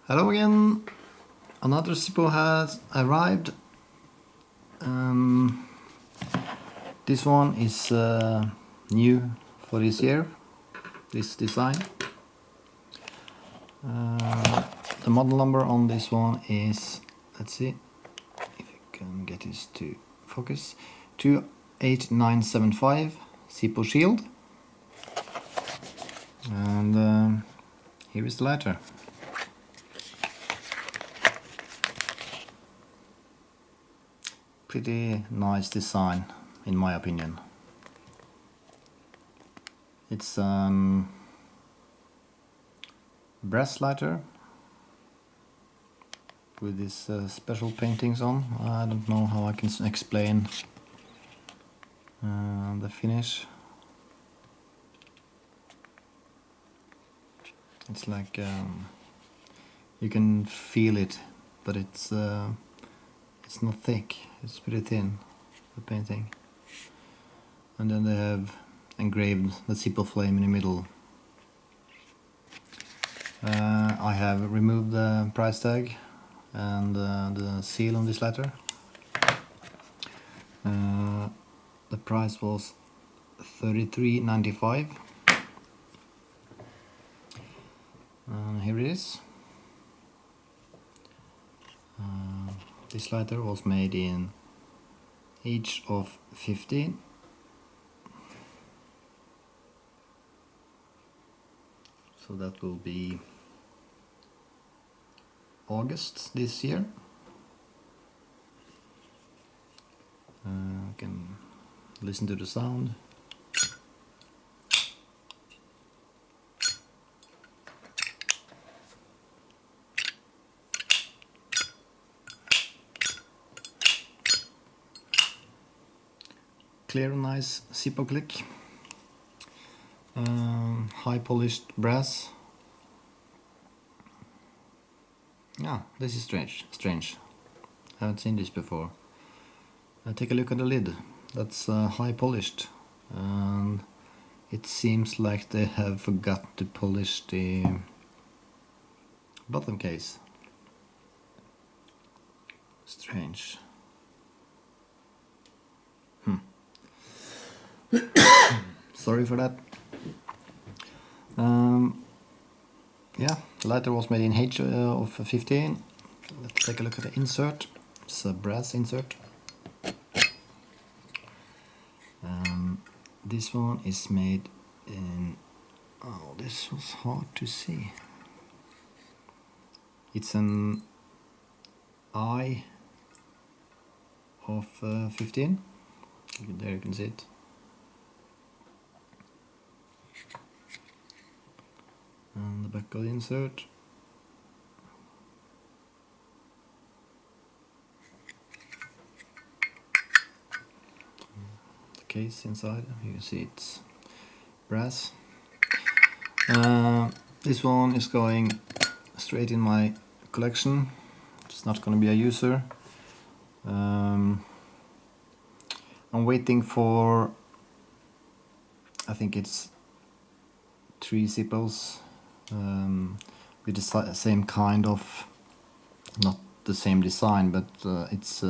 Hello again. Another ZIPPO has arrived. This one is new for this year, this design. The model number on this one is, let's see if I can get this to focus, 28975 ZIPPO Shield. And here is the lighter. Pretty nice design, in my opinion. It's brass lighter with these special paintings on. I don't know how I can explain the finish. It's like you can feel it, but it's not thick. It's pretty thin, the painting. And then they have engraved the ZIPPO flame in the middle. I have removed the price tag and the seal on this letter. The price was $33.95. Here it is. This lighter was made in each of 15. So that will be August this year. You can listen to the sound. Clear, nice ZIPPO click. High polished brass. Yeah, this is strange. Haven't seen this before. Take a look at the lid. That's high polished, and it seems like they have forgot to polish the bottom case. Strange. Sorry for that. Yeah, the lighter was made in H of 15. Let's take a look at the insert. It's a brass insert. This one is made in, oh, this was hard to see. It's an I of 15. There you can see it. And the back of the insert. The case inside, you can see it's brass. This one is going straight in my collection. It's not going to be a user. I'm waiting for, I think it's 3 ZIPPOs with the same kind of, not the same design, but it's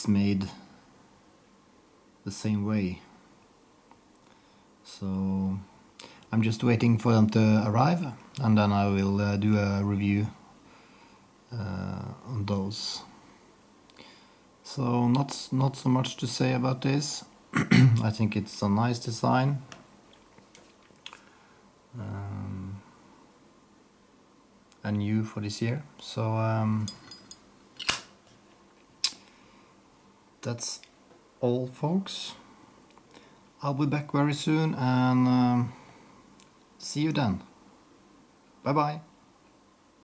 made the same way. So I'm just waiting for them to arrive, and then I will do a review on those. So not so much to say about this. I think it's a nice design. And new for this year. So that's all, folks. I'll be back very soon, and see you then. Bye bye.